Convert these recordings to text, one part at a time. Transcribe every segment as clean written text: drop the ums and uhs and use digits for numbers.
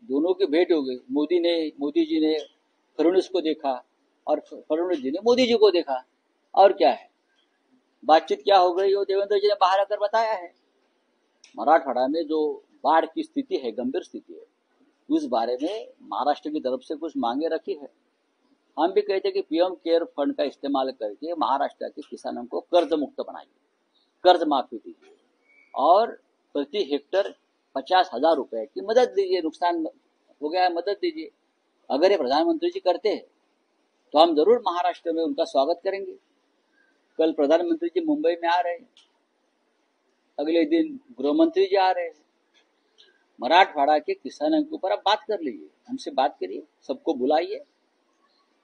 दोनों की भेंट हो गई। मोदी जी ने फडणवीस को देखा और फडणवीस जी ने मोदी जी को देखा, और क्या है, बातचीत क्या हो गई वो देवेंद्र जी ने बाहर आकर बताया है। मराठवाड़ा में जो बाढ़ की स्थिति है, गंभीर स्थिति है, उस बारे में महाराष्ट्र की तरफ से कुछ मांगे रखी है। हम भी कहते हैं कि पीएम केयर फंड का इस्तेमाल करके महाराष्ट्र के किसानों को कर्ज मुक्त बनाइए, कर्ज माफी दीजिए और प्रति हेक्टर 50,000 रुपए की मदद दीजिए। नुकसान हो गया है, मदद दीजिए। अगर ये प्रधानमंत्री जी करते हैं तो हम जरूर महाराष्ट्र में उनका स्वागत करेंगे। कल प्रधानमंत्री जी मुंबई में आ रहे हैं, अगले दिन गृह मंत्री जी आ रहे हैं। मराठवाड़ा के किसानों के ऊपर आप बात कर लीजिए, हमसे बात करिए, सबको बुलाइए,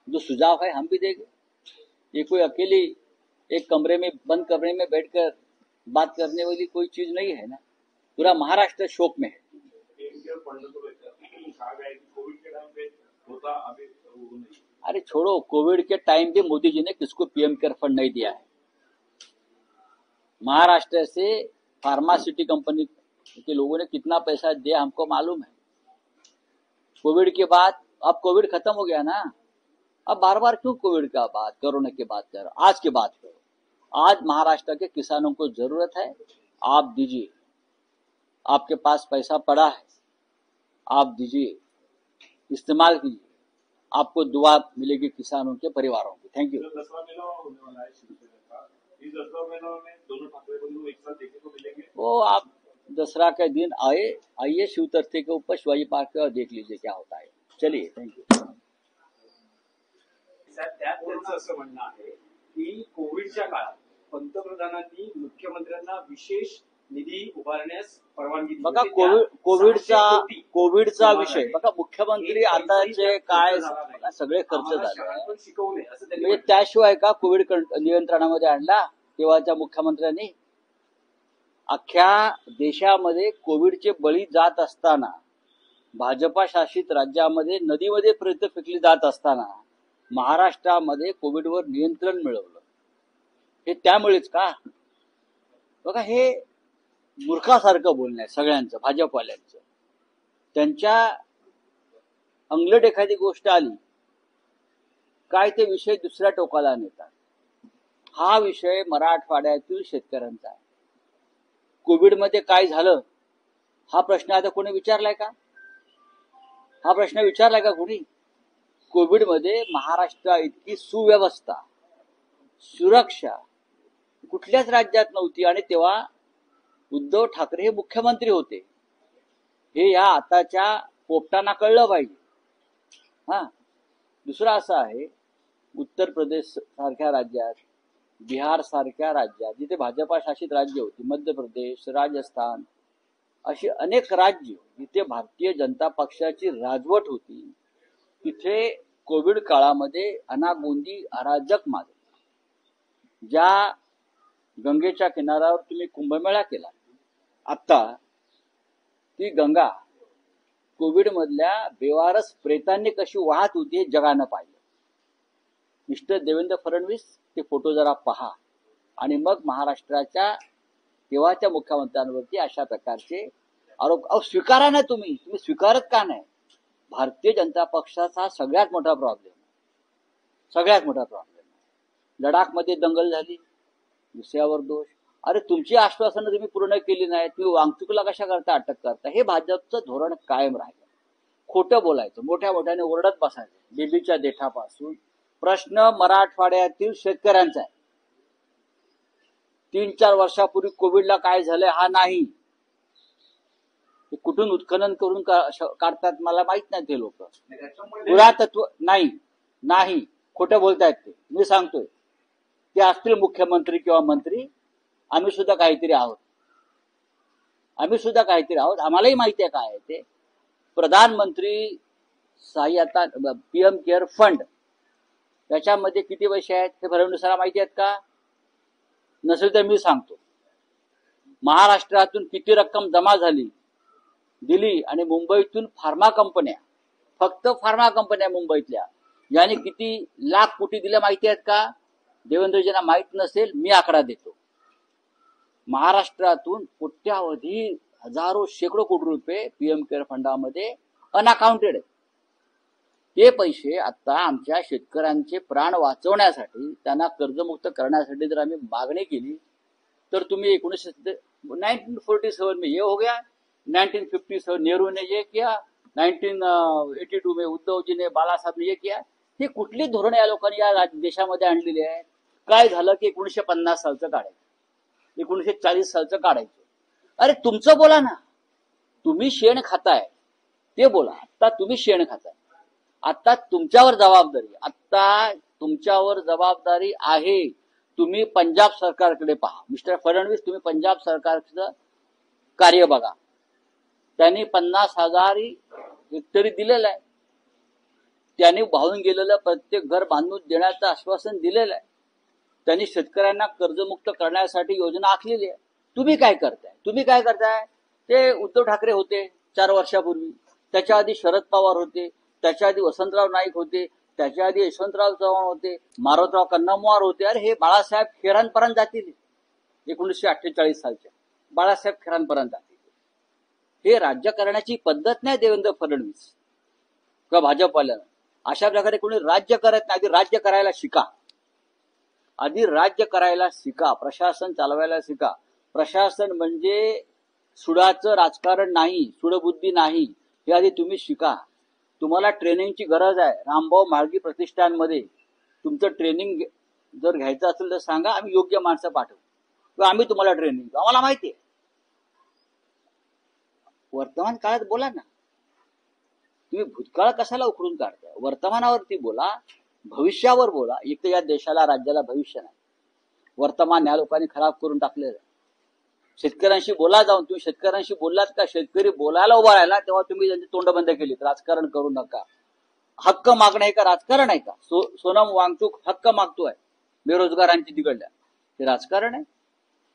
जो सुझाव है हम भी देंगे। ये कोई अकेली एक कमरे में, बंद कमरे में बैठकर बात करने वाली कोई चीज नहीं है ना। पूरा महाराष्ट्र शोक में है। अरे छोड़ो, कोविड के टाइम भी मोदी जी ने किसको पीएम केयर फंड नहीं दिया है। महाराष्ट्र से फार्मासिटी कंपनी के लोगों ने कितना पैसा दिया हमको मालूम है। कोविड के बाद, अब कोविड खत्म हो गया ना, अब बार बार क्यों कोविड का बात, कोरोना की बात करो, आज की बात करो। आज महाराष्ट्र के किसानों को जरूरत है, आप दीजिए, आपके पास पैसा पड़ा है, आप दीजिए, इस्तेमाल कीजिए, आपको दुआ मिलेगी किसानों के परिवारों की। Thank you. वो आप दसरा के दिन आइए शिवतीर्थ के ऊपर शिवाजी पार्क पे और देख लीजिए क्या होता है। चलिए, थैंक यू। त्यांचं असं म्हणणं आहे की कोविडच्या काळात पंतप्रधानांनी मुख्यमंत्र्यांना विशेष निधी उभारण्यास परवानगी दिली। बघा, कोविडचा विषय बघा, मुख्यमंत्री आताचे काय सगळे खर्च झाले शिकवले असं त्यांनी म्हणजे त्याशिवाय का कोविड नियंत्रणामध्ये आणला तेव्हाच्या मुख्यमंत्र्यांनी? अख्ख्या देशामध्ये कोविडचे बळी जात असताना, भाजपा शासित राज्यामध्ये नदीमध्ये प्रेत फेकली जात असताना महाराष्ट्रामध्ये कोविडवर नियंत्रण मिळवलं, हे त्यामुळेच का? बघा, हे मूर्खासारखं बोलणं आहे सगळ्यांचं, भाजपवाल्यांचं। त्यांच्या अंगलट एखादी गोष्ट आली काय ते विषय दुसऱ्या टोकाला नेतात। हा विषय मराठवाड्यातील शेतकऱ्यांचा आहे। कोविडमध्ये काय झालं हा प्रश्न आता कोणी विचारलाय का? हा प्रश्न विचारलाय का कोणी? कोविडमध्ये महाराष्ट्र इतकी सुव्यवस्था, सुरक्षा कुठल्याच राज्यात नव्हती, आणि तेव्हा उद्धव ठाकरे हे मुख्यमंत्री होते। हे या आताच्या पोपटांना कळलं पाहिजे। हा, दुसरा असा आहे, उत्तर प्रदेश सारख्या राज्यात, बिहार सारख्या राज्यात जिथे भाजपा शासित राज्य होती, मध्य प्रदेश, राजस्थान, अशी अनेक राज्य जिथे भारतीय जनता पक्षाची राजवट होती, तिथे कोविड काळामध्ये अनागोंदी अराजक माजली। ज्या गंगेच्या किनाऱ्यावर तुम्ही कुंभमेळा केला, आता ती गंगा कोविड मधल्या बेवारस प्रेतांनी कशी वाहत होती हे जगानं पाहिलं। मिस्टर देवेंद्र फडणवीस ते फोटो जरा पहा आणि मग महाराष्ट्राच्या तेव्हाच्या मुख्यमंत्र्यांवरती अशा प्रकारचे आरोप स्वीकारा ना। तुम्ही स्वीकारत का नाही? भारतीय जनता पक्षाचा हा सगळ्यात मोठा प्रॉब्लेम, सगळ्यात मोठा प्रॉब्लेम। लडाखमध्ये दंगल झाली, दुसऱ्यावर दोष। अरे, तुमची आश्वासनं तुम्ही पूर्ण केली नाही, तुम्ही वांगचुकला कशा करता अटक करता? हे भाजपचं धोरण कायम राहिलं। खोटं बोलायचं, मोठ्या मोठ्याने ओरडत बसायचं बेबीच्या देठापासून। प्रश्न मराठवाड्यातील शेतकऱ्यांचा आहे। 3-4 वर्षापूर्वी कोविडला काय झालंय हा नाही, कुठून उत्खनन करून काढतात मला माहित नाही ते लोक। पुरातत्व नाही खोटं बोलतायत ते, मी सांगतोय। ते असतील मुख्यमंत्री किंवा मंत्री, आम्ही सुद्धा काहीतरी आहोत, आम्हालाही माहिती आहे काय आहे ते। प्रधानमंत्री सहाय्यता पीएम केअर फंड, त्याच्यामध्ये किती पैसे आहेत हे फडणवीसांना माहिती आहेत का? नसेल तर मी सांगतो। महाराष्ट्रातून किती रक्कम जमा झाली, दिली, आणि मुंबईतून फार्मा कंपन्या, फक्त फार्मा कंपन्या मुंबईतल्या, याने किती लाख कोटी दिल्या माहिती आहेत का? देवेंद्रजींना माहित नसेल, मी आकडा देतो। महाराष्ट्रातून कोट्यावधी, हजारो, शेकडो कोटी रुपये पीएम केअर फंडामध्ये अनअकाउंटेड आहेत. ते पैसे आता आमच्या शेतकऱ्यांचे प्राण वाचवण्यासाठी, त्यांना कर्जमुक्त करण्यासाठी जर आम्ही मागणी केली तर तुम्ही 1947 में ये हो गया, 1957 नेहरू ने ये किया, 1982 में उद्धव जी ने, बाळासाहेब ने ये किया. ही कुठली धोरणं या लोकांनी या देशामध्ये आणलेली आहेत? काय झालं की 1950 सालचं काढायचं, 1940 सालचं काढायचं. अरे तुमचं बोला ना, तुम्ही शेण खाताय ते बोला. आता तुम्ही शेण खाताय, आता तुमच्यावर जबाबदारी, आता तुमच्यावर जबाबदारी आहे. तुम्ही पंजाब सरकारकडे पहा. मिस्टर फडणवीस, तुम्ही पंजाब सरकारचं कार्य बघा. त्यांनी 50,000 हेक्टरी दिलेलं आहे. त्यांनी वाहून गेलेलं प्रत्येक घर बांधून देण्याचं आश्वासन दिलेलं आहे. त्यांनी शेतकऱ्यांना कर्जमुक्त करण्यासाठी योजना आखलेली आहे. तुम्ही काय करताय? ते उद्धव ठाकरे होते 4 वर्षापूर्वी, त्याच्या आधी शरद पवार होते, त्याच्या आधी वसंतराव नाईक होते, त्याच्या आधी यशवंतराव चव्हाण होते, मारोतराव कन्नमवार होते. अरे हे बाळासाहेब खेरांपर्यंत जातील. 1948 सालच्या बाळासाहेब खेरांपर्यंत जातील. हे राज्य करण्याची पद्धत नाही देवेंद्र फडणवीस किंवा भाजपवाल्यानं. अशा प्रकारे कोणी राज्य करत नाही. आधी राज्य करायला शिका. प्रशासन चालवायला शिका. प्रशासन म्हणजे सुडाचं राजकारण नाही, सुडबुद्धी नाही. हे आधी तुम्ही शिका. तुम्हाला ट्रेनिंगची गरज आहे. रामभाऊ म्हाळगी प्रतिष्ठानमध्ये तुमचं ट्रेनिंग जर घ्यायचं असेल तर सांगा, आम्ही योग्य माणसं पाठवू किंवा आम्ही तुम्हाला ट्रेनिंग देऊ. आम्हाला माहिती आहे. वर्तमान काळात बोला ना. तुम्ही भूतकाळ कशाला उखडून काढताय? वर्तमानावरती बोला, भविष्यावर बोला. एक तर या देशाला, राज्याला भविष्य नाही. वर्तमान या लोकांनी खराब करून टाकलेलं आहे. शेतकऱ्यांशी बोला जाऊन. तुम्ही शेतकऱ्यांशी बोललात का? शेतकरी बोलायला उभा राहिला तेव्हा तुम्ही त्यांची तोंड बंद केलीत. राजकारण करू नका. हक्क मागणं हे का राजकारण आहे का? सोनम वांगचूक हक्क मागतोय बेरोजगारांची तिकडल्या, हे राजकारण आहे?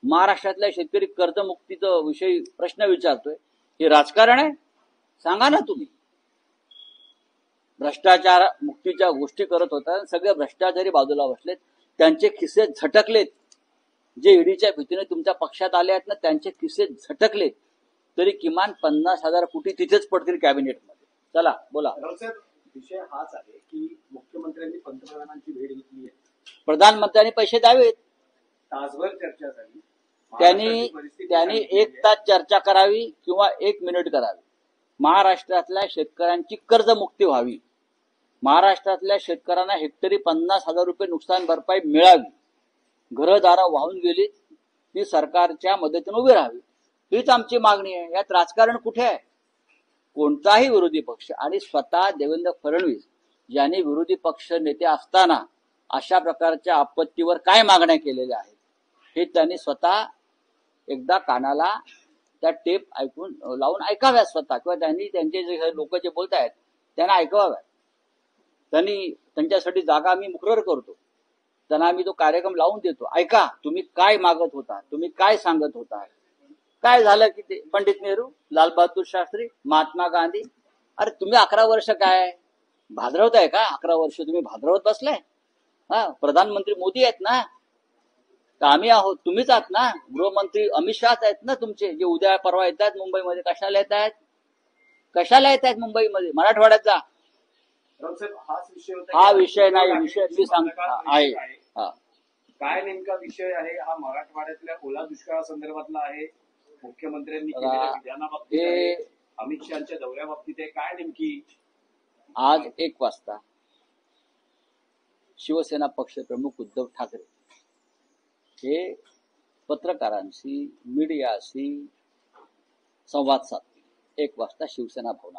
महाराष्ट्रातल्या शेतकरी कर्जमुक्तीचा विषयी प्रश्न विचारतोय, हे राजकारण आहे? सांगा ना तुम्ही. भ्रष्टाचार मुक्तीच्या गोष्टी करत होता, सगळे भ्रष्टाचारी बाजूला बसलेत, त्यांचे खिसे झटकलेत. जे ईडीच्या भीतीने तुमच्या पक्षात आले आहेत ना, त्यांचे खिसे झटकलेत. तरी किमान 50,000 कोटी तिथेच पडतील कॅबिनेटमध्ये. चला बोला. विषय हाच आहे की मुख्यमंत्र्यांनी पंतप्रधानांची भेट घेतली आहे. प्रधानमंत्र्यांनी पैसे द्यावेत. तासभर चर्चा झाली. त्यांनी 1 तास चर्चा करावी किंवा 1 मिनिट करावी. महाराष्ट्रातल्या शेतकऱ्यांची कर्जमुक्ती व्हावी. महाराष्ट्रातल्या शेतकऱ्यांना हेक्टरी 50,000 रुपये नुकसान भरपाई मिळावी. घरदारं वाहून गेली, ती सरकारच्या मदतीने उभी राहावी. हीच आमची मागणी आहे. यात राजकारण कुठे आहे? कोणताही विरोधी पक्ष आणि स्वतः देवेंद्र फडणवीस यांनी विरोधी पक्ष नेते असताना अशा प्रकारच्या आपत्तीवर काय मागण्या केलेल्या आहेत हे त्यांनी स्वतः एकदा कानाला त्या टेप ऐकून लावून ऐकाव्यात स्वतः, किंवा त्यांनी त्यांचे जे लोक जे बोलत आहेत त्यांना ऐकवाव्यात. त्यांनी त्यांच्यासाठी जागा आम्ही मुकरर करतो. त्यांना आम्ही तो कार्यक्रम लावून देतो. ऐका, तुम्ही काय मागत होता, तुम्ही काय सांगत होता, काय झालं की ते पंडित नेहरू, लाल बहादूर शास्त्री, महात्मा गांधी. अरे तुम्ही 11 वर्ष काय भाद्रवताय का? 11 वर्ष तुम्ही भाद्रवत बसलाय? प्रधानमंत्री मोदी आहेत ना, तर आम्ही आहोत, तुम्हीच आहात ना. गृहमंत्री अमित शहा आहेत ना तुमचे, जे उद्या परवा येत आहेत मुंबईमध्ये. कशाला येत आहेत मुंबईमध्ये? मराठवाड्याचा हा विषय नाही. विषय मी सांगतो आहे. काय नेमका विषय आहे हा? मराठवाड्यातल्या ओला दुष्काळासंदर्भातला आहे, मुख्यमंत्र्यांनी केलेल्या विधानाबाबतीत आहे, अमित शहाच्या दौऱ्याबाबतीत आहे. काय नेमकी? आज 1 वाजता शिवसेना पक्षप्रमुख उद्धव ठाकरे हे पत्रकारांशी, मीडियाशी संवाद साधतील. 1 वाजता शिवसेना भवनामध्ये.